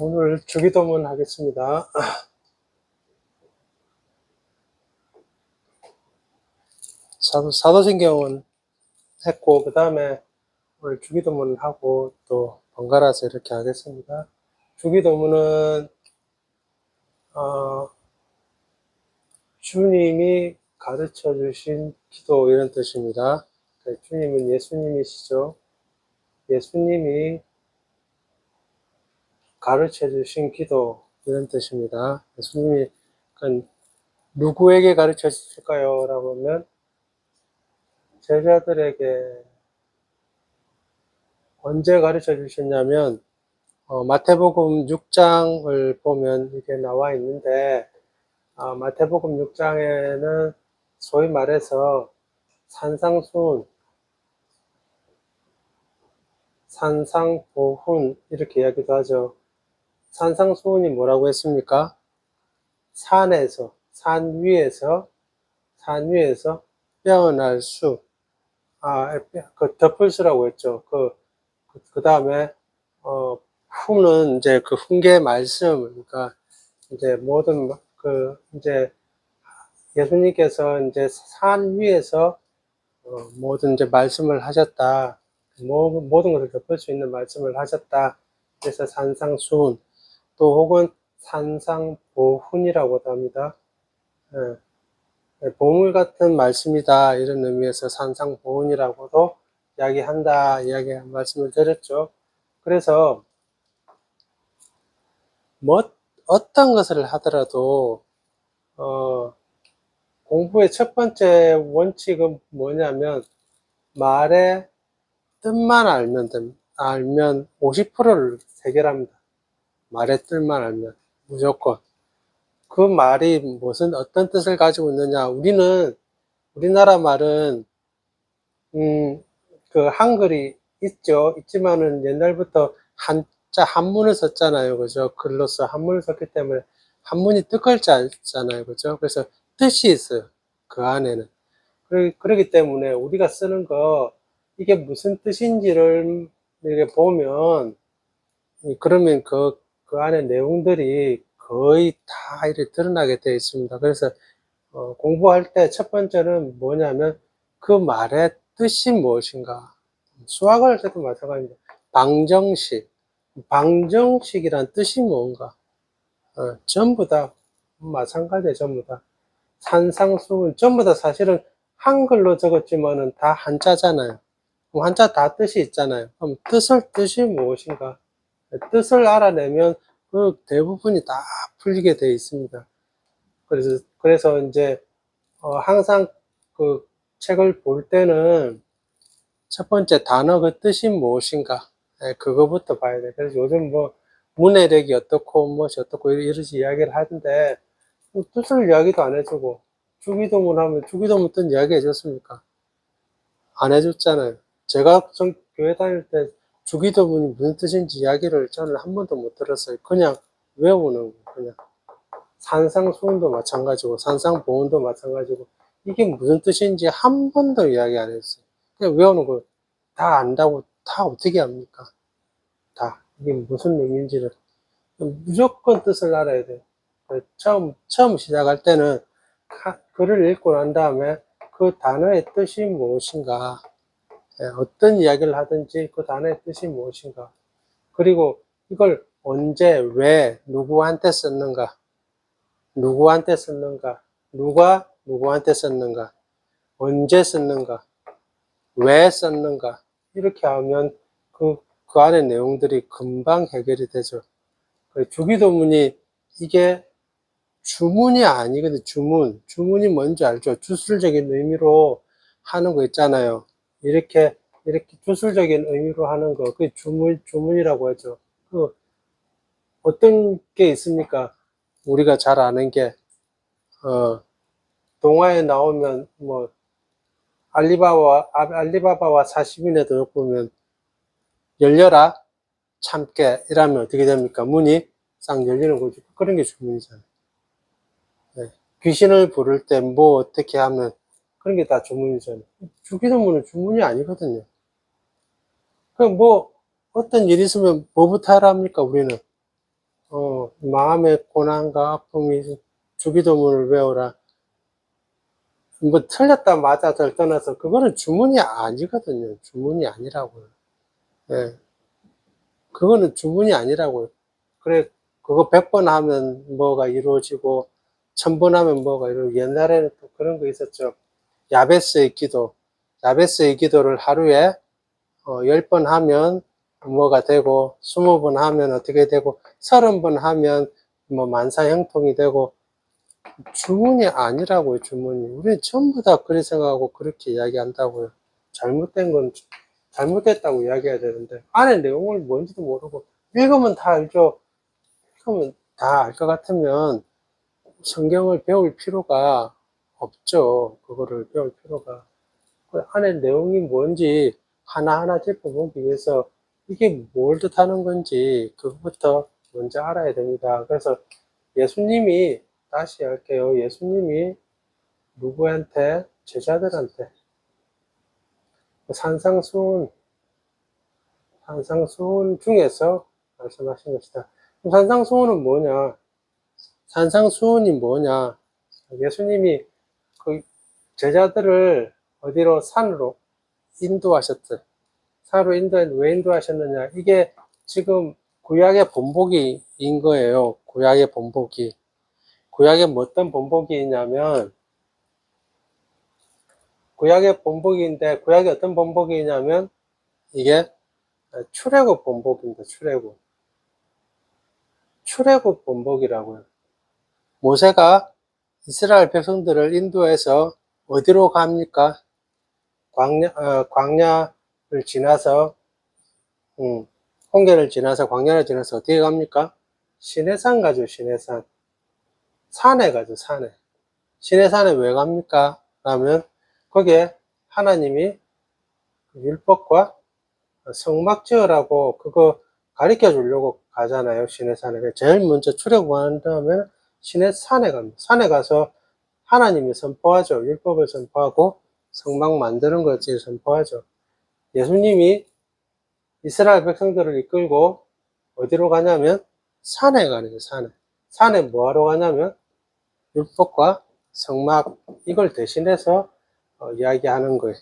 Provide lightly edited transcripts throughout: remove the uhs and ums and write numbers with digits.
오늘 주기도문 하겠습니다. 사도신경은 했고, 그 다음에 오늘 주기도문을 하고 또 번갈아서 이렇게 하겠습니다. 주기도문은 주님이 가르쳐 주신 기도, 이런 뜻입니다. 주님은 예수님이시죠. 예수님이 가르쳐 주신 기도, 이런 뜻입니다. 예수님이 누구에게 가르쳐 주실까요? 라고 하면 제자들에게. 언제 가르쳐 주셨냐면 마태복음 6장을 보면 이게 나와 있는데, 마태복음 6장에는 소위 말해서 산상수훈, 산상보훈 이렇게 이야기도 하죠. 산상수훈이 뭐라고 했습니까? 산 위에서 빼어날 수, 그 덮을수라고 했죠. 그 다음에 훈은 이제 그 훈계 말씀, 그러니까 이제 모든 이제 예수님께서 이제 산 위에서 모든 이제 말씀을 하셨다. 모든 것을 덮을 수 있는 말씀을 하셨다. 그래서 산상수훈, 또 혹은 산상보훈이라고도 합니다. 보물 같은 말씀이다, 이런 의미에서 산상보훈이라고도 이야기한 말씀을 드렸죠. 그래서 어떤 것을 하더라도 공부의 첫 번째 원칙은 뭐냐면, 말의 뜻만 알면 50%를 해결합니다. 말의 뜻만 알면 무조건. 그 말이 어떤 뜻을 가지고 있느냐. 우리나라 말은 그 한글이 있지만은 옛날부터 한문을 썼잖아요. 그죠? 글로써 한문을 썼기 때문에 한문이 뜻글자잖아요. 그죠? 그래서 뜻이 있어요. 그 안에는. 그렇기 때문에 우리가 쓰는 거, 이게 무슨 뜻인지를 이렇게 보면, 그러면 그 안에 내용들이 거의 다 이렇게 드러나게 되어 있습니다. 그래서 공부할 때 첫 번째는 뭐냐면, 그 말의 뜻이 무엇인가. 수학을 할 때도 마찬가지입니다. 방정식이란 뜻이 뭔가. 전부 다 마찬가지예요. 전부 다. 산상수훈 전부 다 사실은 한글로 적었지만은 다 한자잖아요. 그럼 한자 다 뜻이 있잖아요. 그럼 뜻이 무엇인가? 뜻을 알아내면 그 대부분이 다 풀리게 되어 있습니다. 그래서 이제 항상 그 책을 볼 때는 첫 번째 단어 그 뜻이 무엇인가, 그거부터 봐야 돼. 그래서 요즘 문해력이 어떻고 무엇이 어떻고 이러지 이야기를 하는데, 뜻을 이야기도 안 해주고, 주기도문 하면 주기도문 뜻 이야기 해줬습니까? 안 해줬잖아요. 제가 교회 다닐 때 주기도문이 무슨 뜻인지 이야기를 저는 한 번도 못 들었어요. 그냥 외우는 거예요. 그냥 산상수훈도 마찬가지고 산상보훈도 마찬가지고, 이게 무슨 뜻인지 한 번도 이야기 안 했어요. 그냥 외우는 거 다 안다고 다 어떻게 합니까? 다 이게 무슨 의미인지를 무조건 뜻을 알아야 돼요. 처음 시작할 때는 글을 읽고 난 다음에 그 단어의 뜻이 무엇인가, 어떤 이야기를 하든지 그 단어의 뜻이 무엇인가, 그리고 이걸 언제, 왜, 누구한테 썼는가, 누가 누구한테 썼는가, 언제 썼는가, 왜 썼는가, 이렇게 하면 그 안에 내용들이 금방 해결이 되죠. 주기도문이 이게 주문이 아니거든. 주문이 뭔지 알죠? 주술적인 의미로 하는 거 있잖아요. 이렇게 주술적인 의미로 하는 거, 그 주문이라고 하죠. 어떤 게 있습니까? 우리가 잘 아는 게, 동화에 나오면, 알리바바와 40인의 도둑 보면, 열려라, 참깨, 이러면 어떻게 됩니까? 문이 싹 열리는 거죠. 그런 게 주문이잖아요. 귀신을 부를 때 어떻게 하면, 그런 게 다 주문이잖아요. 주기도문은 주문이 아니거든요. 뭐, 어떤 일이 있으면 뭐부터 하라 합니까, 우리는? 마음의 고난과 아픔이 주기도문을 외우라. 뭐, 틀렸다, 맞아를 떠나서, 그거는 주문이 아니거든요. 주문이 아니라고요. 예. 그거는 주문이 아니라고요. 그래, 그거 100번 하면 뭐가 이루어지고, 1000번 하면 뭐가 이루어지고, 옛날에는 또 그런 거 있었죠. 야베스의 기도. 야베스의 기도를 하루에 10번 하면 뭐가 되고, 20번 하면 어떻게 되고, 30번 하면 뭐 만사형통이 되고, 주문이 아니라고요, 주문이. 우리는 전부 다 그렇게 생각하고 그렇게 이야기한다고요. 잘못된 건 잘못됐다고 이야기해야 되는데, 안에 내용을 뭔지도 모르고, 읽으면 다 알죠. 읽으면 다 알 것 같으면 성경을 배울 필요가 없죠. 그거를 배울 필요가. 그 안에 내용이 뭔지 하나하나 짚어보기 위해서 이게 뭘 뜻하는 건지 그것부터 먼저 알아야 됩니다. 그래서 예수님이, 다시 할게요. 예수님이 누구한테? 제자들한테 산상수훈 중에서 말씀하신 것이다. 산상수훈은 뭐냐? 산상수훈이 뭐냐? 예수님이 그 제자들을 어디로? 산으로 인도하셨어요. 산으로 왜 인도하셨느냐? 이게 지금 구약의 본보기인 거예요. 구약의 본보기. 구약의 어떤 본보기냐면, 구약의 본보기인데, 구약의 어떤 본보기냐면, 이게 출애굽 본보기입니다. 출애굽 본보기라고요. 모세가 이스라엘 백성들을 인도해서 어디로 갑니까? 광야를 지나서, 홍해를 지나서, 광야를 지나서 어디에 갑니까? 시내산 가죠, 시내산. 산에 가죠, 산에. 시내산에 왜 갑니까? 라면, 거기에 하나님이 율법과 성막 지으라고 그거 가르쳐 주려고 가잖아요, 시내산에. 제일 먼저 출애굽한 다음에 시내산에 갑니다. 산에 가서 하나님이 선포하죠. 율법을 선포하고 성막 만드는 것을 선포하죠. 예수님이 이스라엘 백성들을 이끌고 어디로 가냐면 산에 가는 거예요, 산에. 산에 뭐 하러 가냐면 율법과 성막, 이걸 대신해서 이야기하는 거예요.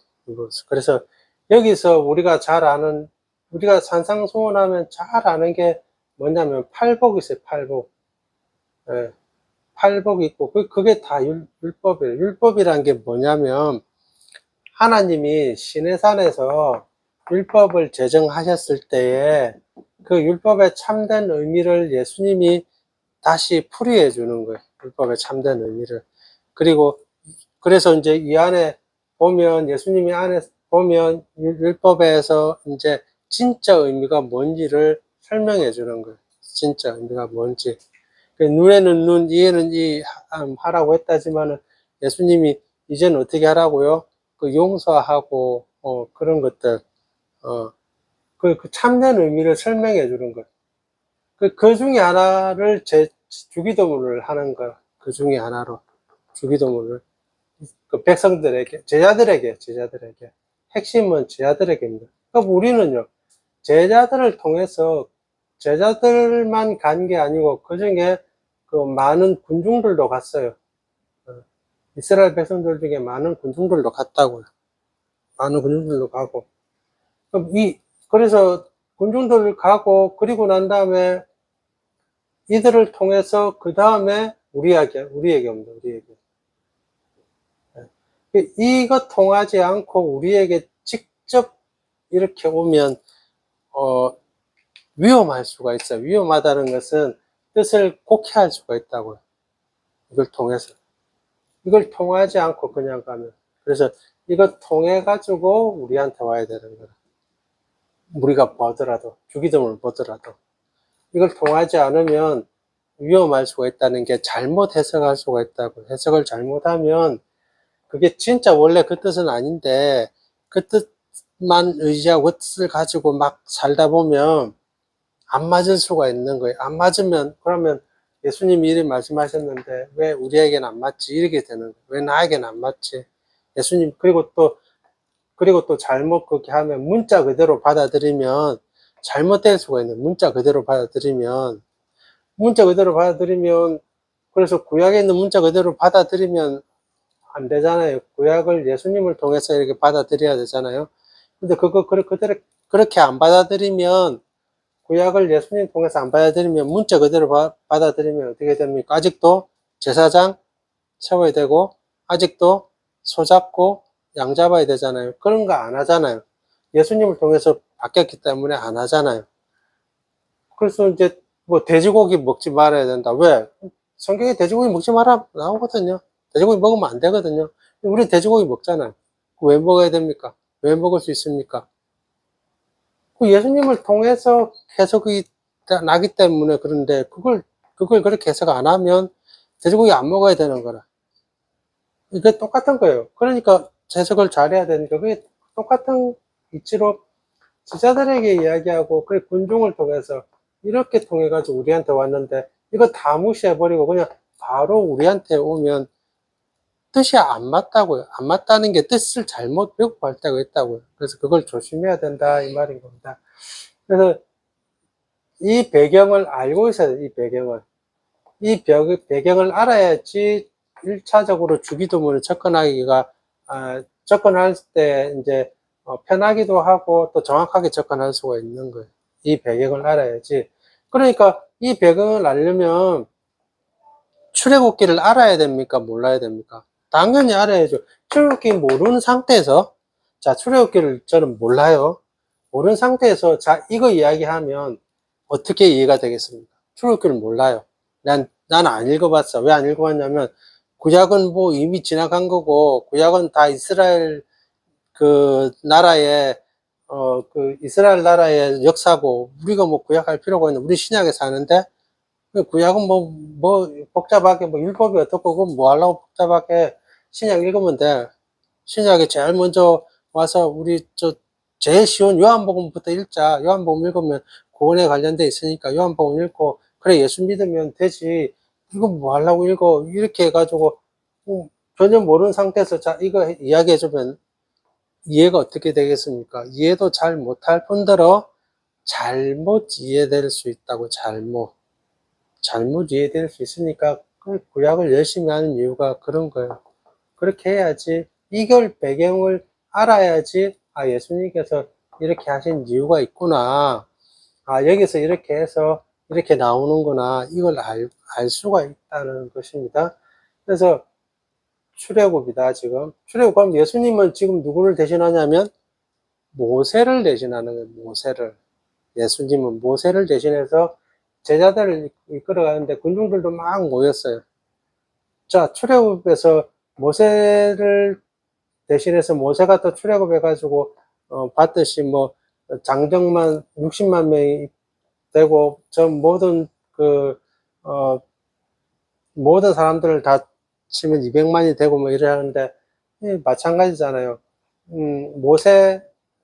그래서 여기서 우리가 잘 아는, 우리가 산상수훈하면 잘 아는 게 뭐냐면 팔복 있어요, 팔복. 예, 팔복 있고, 그게 다 율법이에요. 율법이란 게 뭐냐면, 하나님이 시내산에서 율법을 제정하셨을 때에 그 율법의 참된 의미를 예수님이 다시 풀이해 주는 거예요. 율법의 참된 의미를. 그리고 그래서 이제 이 안에 보면, 예수님이 안에 보면 율법에서 이제 진짜 의미가 뭔지를 설명해 주는 거예요. 진짜 의미가 뭔지. 눈에는 눈, 이에는 이 하라고 했다지만은 예수님이 이제는 어떻게 하라고요? 그 용서하고 그런 것들, 그 참된 의미를 설명해 주는 거예요. 그 중에 하나를 주기도문을 하는 거예요. 그 중에 하나로 주기도문을 그 백성들에게, 제자들에게 핵심은 제자들에게입니다. 그럼 우리는요, 제자들을 통해서 제자들만 간 게 아니고 그 중에 그 많은 군중들도 갔어요. 이스라엘 백성들 중에 많은 군중들도 갔다고요. 많은 군중들도 가고. 그래서 군중들 가고, 그리고 난 다음에 이들을 통해서 그 다음에 우리에게 옵니다. 우리에게. 이거 통하지 않고 우리에게 직접 이렇게 오면 위험할 수가 있어요. 위험하다는 것은 뜻을 곡해할 수가 있다고요. 이걸 통해서. 이걸 통하지 않고 그냥 가면. 그래서 이거 통해 가지고 우리한테 와야 되는 거라. 우리가 보더라도, 주기도문을 보더라도 이걸 통하지 않으면 위험할 수가 있다는 게, 잘못 해석할 수가 있다고. 해석을 잘못하면 그게 진짜 원래 그 뜻은 아닌데 그 뜻만 의지하고 그 뜻을 가지고 막 살다 보면 안 맞을 수가 있는 거예요. 안 맞으면, 그러면 예수님이 이렇게 말씀하셨는데 왜 우리에게는 안 맞지? 이렇게 되는 거예요. 왜 나에게는 안 맞지? 예수님, 그리고 또 그리고 또 잘못 그렇게 하면 문자 그대로 받아들이면 잘못될 수가 있는, 문자 그대로 받아들이면, 그래서 구약에 있는 문자 그대로 받아들이면 안 되잖아요. 구약을 예수님을 통해서 이렇게 받아들여야 되잖아요. 근데 그대로 그렇게 안 받아들이면, 구약을 예수님 통해서 안 받아들이면, 문자 그대로 받아들이면 어떻게 됩니까? 아직도 제사장 세워야 되고, 아직도 소 잡고 양 잡아야 되잖아요. 그런 거 안 하잖아요. 예수님을 통해서 바뀌었기 때문에 안 하잖아요. 그래서 이제 뭐 돼지고기 먹지 말아야 된다. 왜? 성경에 돼지고기 먹지 마라 나오거든요. 돼지고기 먹으면 안 되거든요. 우리 돼지고기 먹잖아요. 왜 먹어야 됩니까? 왜 먹을 수 있습니까? 그 예수님을 통해서 해석이 나기 때문에. 그런데 그걸 그렇게 해석 안 하면 돼지고기 안 먹어야 되는 거라. 이게 똑같은 거예요. 그러니까 해석을 잘해야 되니까 그게 똑같은 이치로 지자들에게 이야기하고, 그래 군중을 통해서 이렇게 통해 가지고 우리한테 왔는데 이거 다 무시해버리고 그냥 바로 우리한테 오면 뜻이 안 맞다고요. 안 맞다는 게 뜻을 잘못 왜곡할 때가 있다고요. 그래서 그걸 조심해야 된다 이 말인 겁니다. 그래서 이 배경을 알고 있어야 돼요. 이 배경을 알아야지 1차적으로 주기도문을 접근할 때 이제 편하기도 하고 또 정확하게 접근할 수가 있는 거예요. 이 배경을 알아야지. 그러니까 이 배경을 알려면 출애굽기를 알아야 됩니까? 몰라야 됩니까? 당연히 알아야죠. 출애굽기 모르는 상태에서, 자, 출애굽기를 저는 몰라요. 모르는 상태에서, 자, 이거 이야기하면 어떻게 이해가 되겠습니까? 출애굽기를 몰라요. 난 안 읽어봤어. 왜 안 읽어봤냐면, 구약은 뭐 이미 지나간 거고, 구약은 다 이스라엘 이스라엘 나라의 역사고, 우리가 뭐 구약할 필요가 있나? 우리 신약에 사는데, 구약은 복잡하게, 율법이 어떻고, 그건 뭐 하려고 복잡하게 신약 읽으면 돼. 신약에 제일 먼저 와서 제일 쉬운 요한복음부터 읽자. 요한복음 읽으면 구원에 관련돼 있으니까 요한복음 읽고, 그래, 예수 믿으면 되지. 이거 뭐 하려고 읽어. 이렇게 해가지고, 전혀 모르는 상태에서 자, 이거 이야기해주면 이해가 어떻게 되겠습니까? 이해도 잘 못할 뿐더러 잘못 이해될 수 있다고, 잘못 이해될 수 있으니까 그 구약을 열심히 하는 이유가 그런 거예요. 그렇게 해야지, 이걸 배경을 알아야지, 아, 예수님께서 이렇게 하신 이유가 있구나. 아, 여기서 이렇게 해서 이렇게 나오는구나. 이걸 알 수가 있다는 것입니다. 그래서 출애굽이다, 지금. 출애굽하면 예수님은 지금 누구를 대신하냐면 모세를 대신하는 거예요, 모세를. 예수님은 모세를 대신해서 제자들을 이끌어가는데 군중들도 막 모였어요. 자, 출애굽에서 모세를 대신해서 모세가 또 출애굽해가지고 받듯이 장정만 60만 명이 되고, 모든 사람들을 다 치면 200만이 되고 뭐 이러는데 마찬가지잖아요.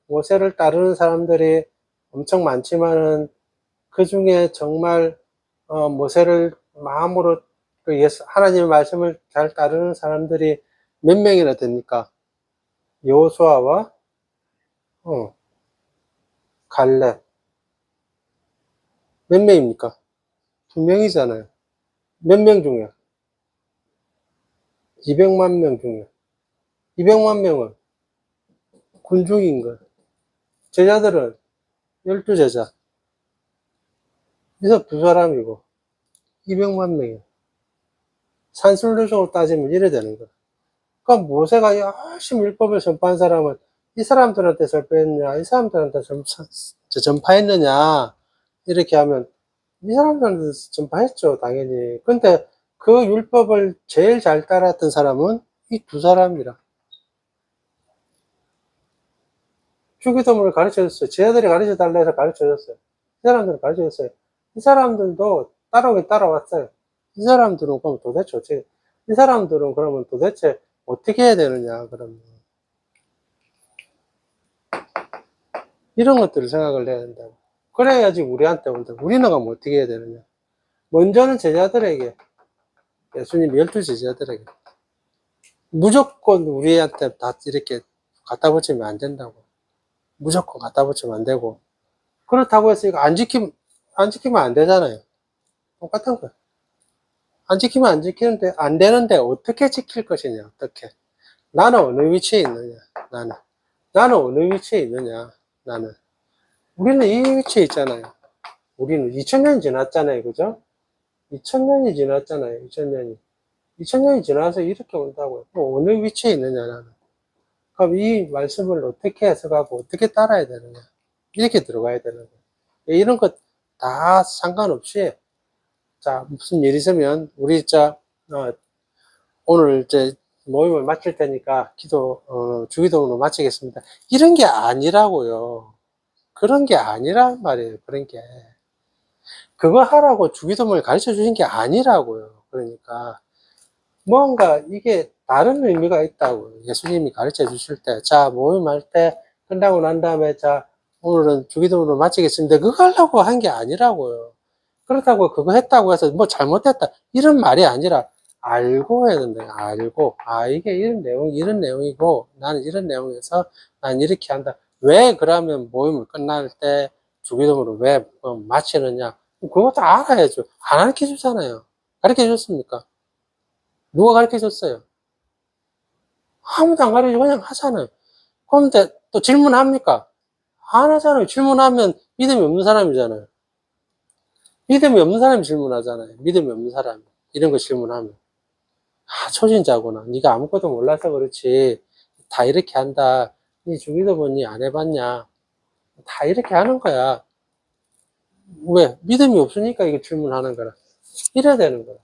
모세를 따르는 사람들이 엄청 많지만은 그 중에 정말 모세를 마음으로 하나님의 말씀을 잘 따르는 사람들이 몇 명이나 됩니까? 여호수아와 갈렙. 몇 명입니까? 2명이잖아요. 몇 명 중에? 200만 명 중에. 200만 명은 군중인 거예요. 제자들은 12제자. 그래서 두 사람이고 200만 명이에요. 산술적으로 따지면 이래 되는 거예요. 그러니까 모세가 열심히 율법을 전파한 사람은 이 사람들한테 전파했느냐, 이 사람들한테 전파했느냐, 이렇게 하면 이 사람들한테 전파했죠, 당연히. 근데 그 율법을 제일 잘 따랐던 사람은 이 두 사람이라. 주기도문을 가르쳐줬어요. 제자들이 가르쳐달라 해서 가르쳐줬어요. 이 사람들은 가르쳐줬어요. 이 사람들도 따라오긴 따라왔어요. 이 사람들은 그러면 도대체 어떻게 해야 되느냐, 그러면. 이런 것들을 생각을 해야 된다고. 그래야지 우리한테 온다. 우리는 그럼 어떻게 해야 되느냐. 먼저는 제자들에게, 예수님 12 제자들에게 무조건 우리한테 다 이렇게 갖다 붙이면 안 된다고. 무조건 갖다 붙이면 안 되고. 그렇다고 해서 이거 안 지키면 안 되잖아요. 똑같은 거예요. 안 지키면 안 되는데 어떻게 지킬 것이냐, 어떻게. 나는 어느 위치에 있느냐, 나는 어느 위치에 있느냐, 우리는 이 위치에 있잖아요. 우리는 2000년이 지났잖아요. 그죠? 2000년이 지났잖아요. 2000년이 지나서 이렇게 온다고요. 또 어느 위치에 있느냐, 나는. 그럼 이 말씀을 어떻게 해석하고 어떻게 따라야 되느냐. 이렇게 들어가야 되는 거예요. 이런 것 다 상관없이, 자, 무슨 일 있으면, 우리, 오늘 이제 모임을 마칠 테니까 주기도문으로 마치겠습니다. 이런 게 아니라고요. 그런 게 아니란 말이에요. 그런 게. 그거 하라고 주기도문을 가르쳐 주신 게 아니라고요. 그러니까. 뭔가 이게 다른 의미가 있다고요. 예수님이 가르쳐 주실 때. 자, 모임할 때 끝나고 난 다음에, 자, 오늘은 주기도문으로 마치겠습니다. 그거 하려고 한 게 아니라고요. 그렇다고 그거 했다고 해서 뭐 잘못했다. 이런 말이 아니라, 알고 해야 된다. 알고. 아, 이게 이런 내용이고, 나는 이런 내용에서 난 이렇게 한다. 왜 그러면 모임을 끝날 때 주기도문으로 왜 마치느냐. 그것도 알아야죠. 안 가르쳐 주잖아요. 가르쳐 줬습니까? 누가 가르쳐 줬어요? 아무도 안 가르쳐 주고 그냥 하잖아요. 그런데 또 질문합니까? 안 하잖아요. 질문하면 믿음이 없는 사람이잖아요. 믿음이 없는 사람이 질문하잖아요. 믿음이 없는 사람이. 이런 거 질문하면. 아, 초신자구나. 네가 아무것도 몰라서 그렇지. 다 이렇게 한다. 네 주기도문이 안 해봤냐. 다 이렇게 하는 거야. 왜? 믿음이 없으니까 이거 질문하는 거라. 이래야 되는 거야.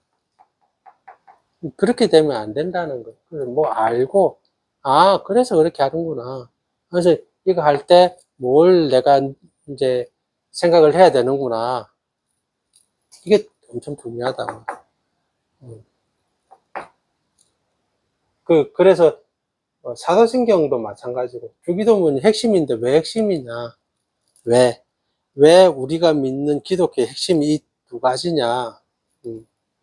그렇게 되면 안 된다는 거. 그래서 뭐 알고, 아, 그래서 그렇게 하는구나. 그래서 이거 할 때 뭘 내가 이제 생각을 해야 되는구나. 이게 엄청 중요하다. 음. 그래서 사도신경도 마찬가지고, 주기도문이 핵심인데 왜 핵심이냐? 왜 우리가 믿는 기독교의 핵심이 이 두 가지냐?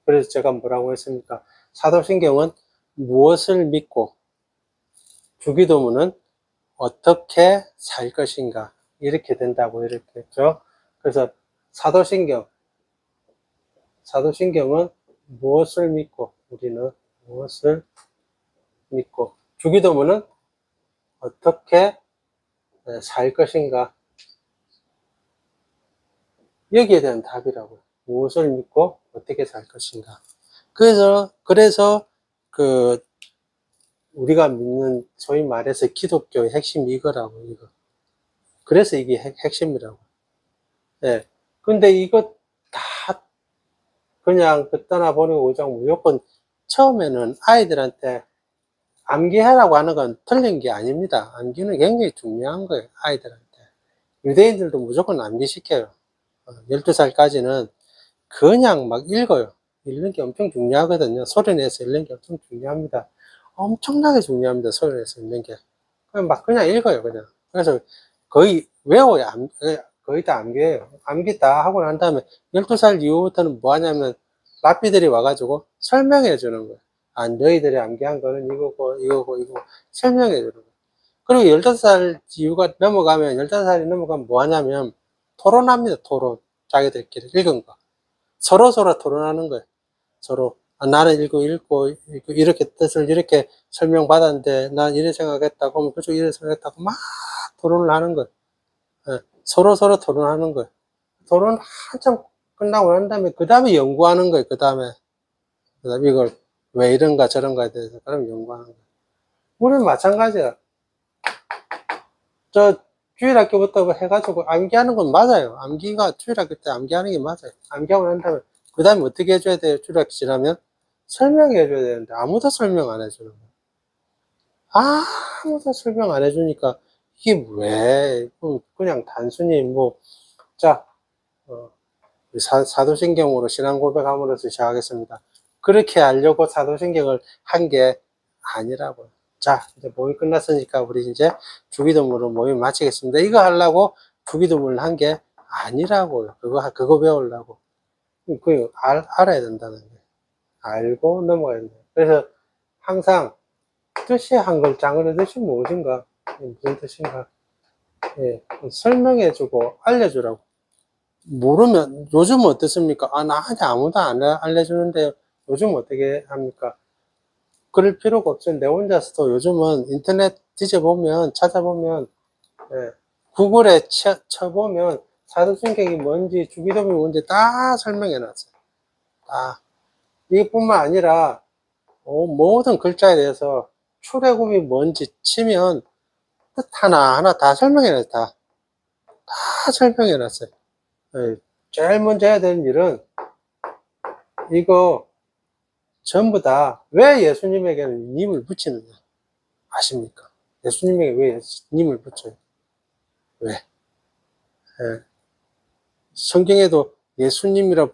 그래서 제가 뭐라고 했습니까? 사도신경은 무엇을 믿고, 주기도문은 어떻게 살 것인가. 이렇게 된다고 이렇게 했죠. 그래서 사도신경은 무엇을 믿고, 우리는 무엇을 믿고, 주기도문은 어떻게 살 것인가. 여기에 대한 답이라고요. 무엇을 믿고 어떻게 살 것인가. 그래서 우리가 믿는 소위 말해서 기독교의 핵심이 이거라고, 이거. 그래서 이게 핵심이라고. 예. 근데 이거 다 그냥 듣다나 보내고 그냥 무조건 처음에는 아이들한테 암기하라고 하는 건 틀린 게 아닙니다. 암기는 굉장히 중요한 거예요, 아이들한테. 유대인들도 무조건 암기시켜요. 12살까지는 그냥 막 읽어요. 읽는 게 엄청 중요하거든요. 소리 내서 읽는 게 엄청 중요합니다. 엄청나게 중요합니다. 소리 내서 읽는 게. 그냥 읽어요, 그냥. 그래서 거의 외워요. 거의 다 암기해요. 암기 다 하고 난 다음에 12살 이후부터는 뭐 하냐면 랍비들이 와가지고 설명해 주는 거예요. 아, 너희들이 암기한 거는 이거고 설명해 주는 거예요. 그리고 15살 이후가 넘어가면, 15살이 넘어가면 뭐 하냐면 토론합니다. 토론. 자기들끼리 읽은 거. 서로 토론하는 거예요. 서로. 아, 나는 읽고, 이렇게 뜻을 이렇게 설명받았는데, 난 이래 생각했다고, 그러면 그쪽 이래 생각했다고, 막 토론을 하는 거예요. 예, 서로 토론하는 거예요. 토론 한참 끝나고 난 다음에, 그 다음에 연구하는 거예요. 그 다음에 이걸 왜 이런가 저런가에 대해서, 그럼 연구하는 거예요. 우리는 마찬가지야. 주일학교부터 해가지고 암기하는 건 맞아요. 암기가 주일학교 때 암기하는 게 맞아요. 암기하고 난 다음에 그 다음에 어떻게 해줘야 돼요? 주일학교 지나면 설명해 줘야 되는데 아무도 설명 안 해주는 거예요. 아무도 설명 안 해주니까 이게 왜 그냥 단순히 자 사도신경으로 신앙 고백함으로써 시작하겠습니다. 그렇게 하려고 사도신경을 한 게 아니라고요. 자, 이제 모임 끝났으니까 우리 이제 주기도문으로 모임 마치겠습니다. 이거 하려고 주기도문을 한 게 아니라고요. 그거 배우려고. 알아야 된다는 거예요. 알고 넘어가야 된다. 그래서 항상 뜻이 한 글자, 안 그런 뜻이 무엇인가? 무슨 뜻인가? 예, 설명해주고 알려주라고. 모르면, 요즘은 어떻습니까? 아, 나한테 아무도 안 알려주는데 요즘 어떻게 합니까? 그럴 필요가 없어요. 내 혼자서도 요즘은 인터넷 뒤져보면, 찾아보면, 예, 구글에 쳐보면 사도승경이 뭔지, 주기도문이 뭔지 다 설명해놨어요. 다. 이뿐만 아니라 모든 글자에 대해서 출애굽이 뭔지 치면 뜻 하나하나 다 설명해놨어요. 다 설명해놨어요. 예, 제일 먼저 해야 되는 일은 이거 전부 다 왜 예수님에게는 님을 붙이느냐 아십니까? 예수님에게 왜 님을 붙여요? 왜? 예, 성경에도 예수님이라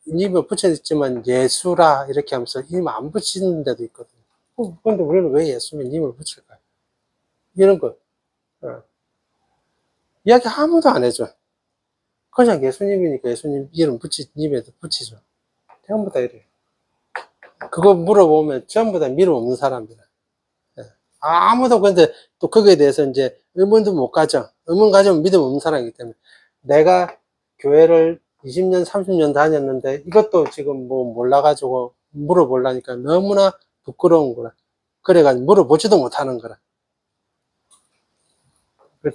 님을 붙여있지만 예수라 이렇게 하면서 님 안 붙이는 데도 있거든요. 그런데 우리는 왜 예수님 님을 붙일까요? 이런 거 이야기 아무도 안 해줘. 그냥 예수님이니까 예수님 이름 님에도 붙이죠. 전부 다 이래요. 그거 물어보면 전부 다 믿음 없는 사람들. 아무도 근데 또 거기에 대해서 이제 의문도 못 가져. 의문 가지면 믿음 없는 사람이기 때문에. 내가 교회를 20년, 30년 다녔는데 이것도 지금 뭐 몰라가지고 물어보려니까 너무나 부끄러운 거라. 그래가지고 물어보지도 못하는 거라.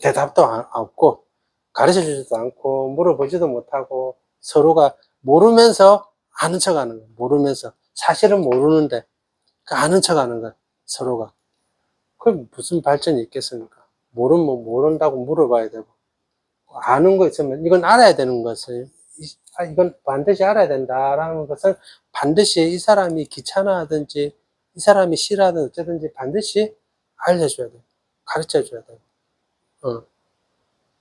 대답도 없고, 가르쳐 주지도 않고, 물어보지도 못하고, 서로가 모르면서 아는 척 하는 거야. 모르면서. 사실은 모르는데, 아는 척 하는 거야. 서로가. 그럼 무슨 발전이 있겠습니까? 모르면 모른다고 물어봐야 되고, 아는 거 있으면 이건 알아야 되는 것을, 이건 반드시 알아야 된다라는 것을 반드시 이 사람이 귀찮아하든지, 이 사람이 싫어하든 어쩌든지 반드시 알려줘야 돼. 가르쳐 줘야 돼.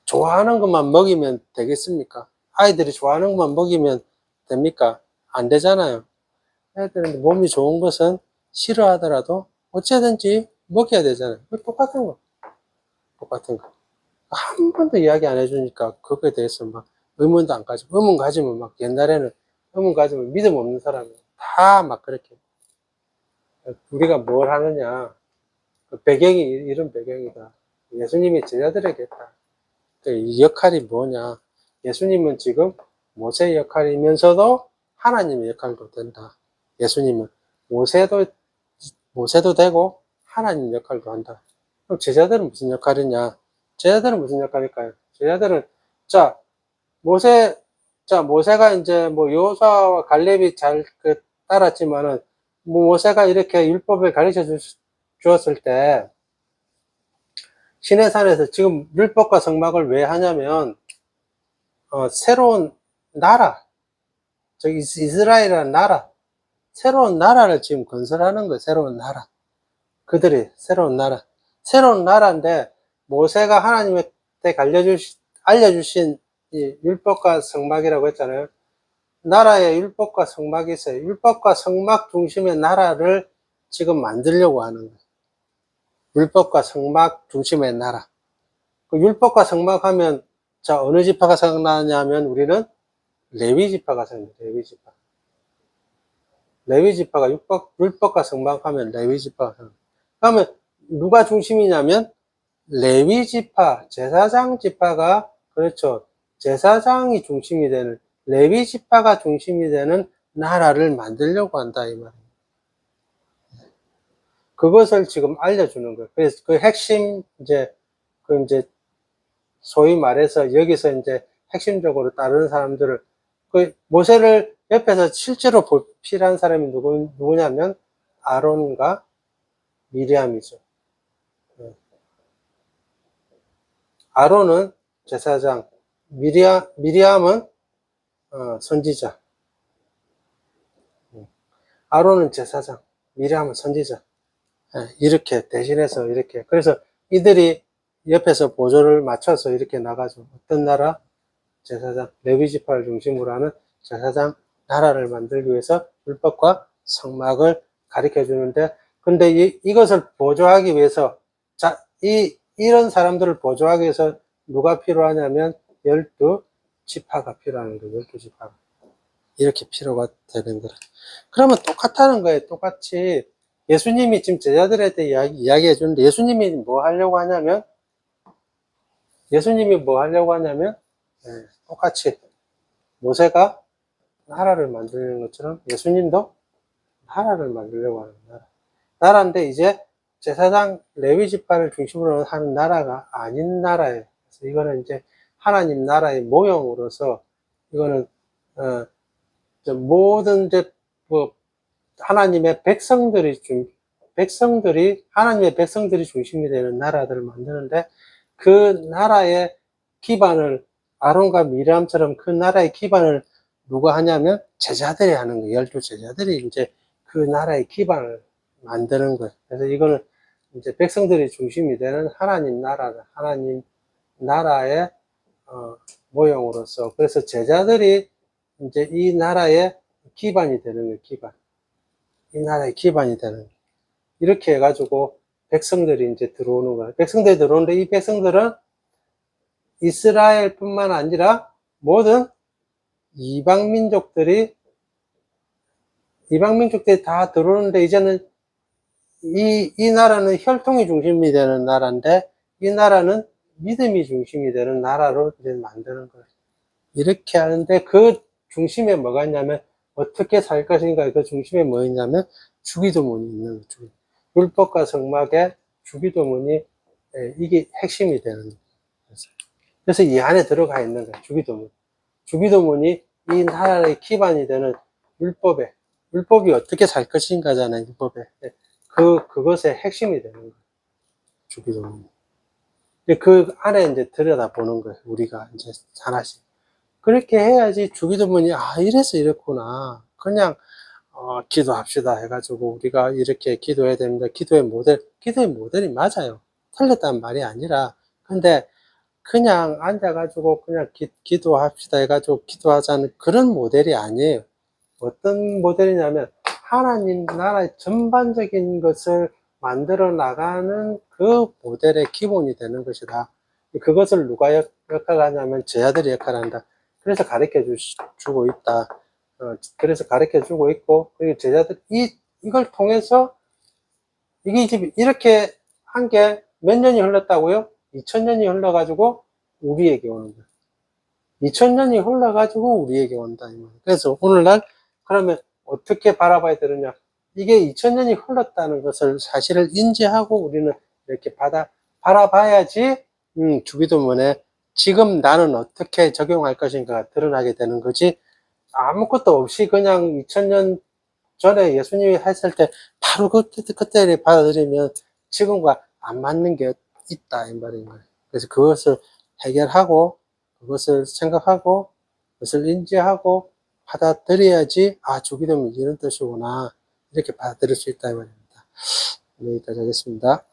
좋아하는 것만 먹이면 되겠습니까? 아이들이 좋아하는 것만 먹이면 됩니까? 안 되잖아요. 애들은 몸이 좋은 것은 싫어하더라도 어찌든지 먹여야 되잖아요. 똑같은 거. 똑같은 거. 한 번도 이야기 안 해주니까 그거에 대해서 막 의문도 안 가지고, 의문 가지면 막 옛날에는 의문 가지면 믿음 없는 사람이 다 막 그렇게. 우리가 뭘 하느냐. 그 배경이 이런 배경이다. 예수님이 제자들에게 했다. 이 역할이 뭐냐. 예수님은 지금 모세 역할이면서도 하나님의 역할도 된다. 예수님은 모세도 되고 하나님 역할도 한다. 그럼 제자들은 무슨 역할이냐? 제자들은 무슨 역할일까요? 제자들은 자 모세 모세가 이제 뭐 여호수아와 갈렙이 잘 따랐지만은 뭐 모세가 이렇게 율법을 가르쳐 주었을 때 시내산에서 지금 율법과 성막을 왜 하냐면 새로운 나라, 저기 이스라엘이라는 나라, 새로운 나라를 지금 건설하는 거예요. 새로운 나라. 그들이 새로운 나라. 새로운 나라인데 모세가 하나님한테 알려주신 이 율법과 성막이라고 했잖아요. 나라에 율법과 성막이 있어요. 율법과 성막 중심의 나라를 지금 만들려고 하는 거예요. 율법과 성막 중심의 나라. 그 율법과 성막 하면 자 어느 지파가 생각나냐면 우리는 레위 지파가 생각나요. 레위 지파. 레위 지파가 율법과 성막하면 레위 지파가 생각나요. 그러면 누가 중심이냐면 레위 지파, 제사장 지파가 그렇죠. 제사장이 중심이 되는 레위 지파가 중심이 되는 나라를 만들려고 한다 이 말이에요. 그것을 지금 알려주는 거예요. 그래서 그 핵심 이제 소위 말해서 여기서 이제 핵심적으로 따르는 사람들을 그 모세를 옆에서 실제로 보필한 사람이 누구냐면 아론과 미리암이죠. 아론은 제사장, 미리암은 선지자. 아론은 제사장, 미리암은 선지자. 이렇게 대신해서 이렇게 그래서 이들이 옆에서 보조를 맞춰서 이렇게 나가죠. 어떤 나라? 제사장, 레위 지파를 중심으로 하는 제사장 나라를 만들기 위해서 율법과 성막을 가르쳐 주는데, 근데 이것을 보조하기 위해서, 이런 사람들을 보조하기 위해서 누가 필요하냐면 12지파가 필요한 거예요. 12지파가. 이렇게 필요가 되는 거라. 그러면 똑같다는 거예요. 똑같이 예수님이 지금 제자들한테 이야기해 주는데 예수님이 뭐 하려고 하냐면 예수님이 뭐 하려고 하냐면, 똑같이 모세가 나라를 만드는 것처럼 예수님도 나라를 만들려고 하는 나라인데 이제 제사장 레위 지파를 중심으로 하는 나라가 아닌 나라예요. 그래서 이거는 이제 하나님 나라의 모형으로서 이거는 모든 이제 뭐 하나님의 하나님의 백성들이 중심이 되는 나라들을 만드는데 그 나라의 기반을 아론과 미리암처럼 그 나라의 기반을 누가 하냐면 제자들이 하는 거예요. 12제자들이 이제 그 나라의 기반을 만드는 거예요. 그래서 이거는 이제 백성들이 중심이 되는 하나님 나라의 모형으로서 그래서 제자들이 이제 이 나라의 기반이 되는 거예요. 이 나라의 기반이 되는 거예요. 이렇게 해가지고 백성들이 이제 들어오는 거예요. 백성들이 들어오는데 이 백성들은 이스라엘뿐만 아니라 모든 이방민족들이 다 들어오는데 이제는 이 나라는 혈통이 중심이 되는 나라인데 이 나라는 믿음이 중심이 되는 나라로 이제 만드는 거예요. 이렇게 하는데 그 중심에 뭐가 있냐면 어떻게 살 것인가 그 중심에 뭐 있냐면 주기도문이 있는 거죠. 율법과 성막의 주기도문이 이게 핵심이 되는 거예요. 그래서 이 안에 들어가 있는 거예요. 주기도문이 이 나라의 기반이 되는 율법이 어떻게 살 것인가잖아요. 율법에 그것의 핵심이 되는 거예요. 주기도문. 그 안에 이제 들여다보는 거예요. 우리가 이제 하나씩. 그렇게 해야지 주기도문이 이래서 이렇구나. 그냥 기도합시다 해가지고 우리가 이렇게 기도해야 됩니다. 기도의 모델이 맞아요. 틀렸다는 말이 아니라 근데 그냥 앉아가지고 그냥 기도합시다 해가지고 기도하자는 그런 모델이 아니에요. 어떤 모델이냐면 하나님 나라의 전반적인 것을 만들어 나가는 그 모델의 기본이 되는 것이다. 그것을 누가 역할하냐면 제자들이 역할한다. 그래서 가르쳐 주고 있다. 그래서 가르쳐 주고 있고, 그리고 제자들, 이걸 통해서, 이게 이제 이렇게 한 게 몇 년이 흘렀다고요? 2000년이 흘러가지고 우리에게 오는 거예요. 2000년이 흘러가지고 우리에게 온다. 그래서 오늘날, 그러면 어떻게 바라봐야 되느냐? 이게 2000년이 흘렀다는 것을 사실을 인지하고 우리는 이렇게 바라봐야지, 주기도문에 지금 나는 어떻게 적용할 것인가가 드러나게 되는 거지, 아무것도 없이 그냥 2000년 전에 예수님이 했을 때 바로 그때를 받아들이면 지금과 안 맞는 게 있다 이 말인 거예요. 그래서 그것을 해결하고 그것을 생각하고 그것을 인지하고 받아들여야지 주기도문이 이런 뜻이구나 이렇게 받아들일 수 있다 이 말입니다. 여기까지 하겠습니다.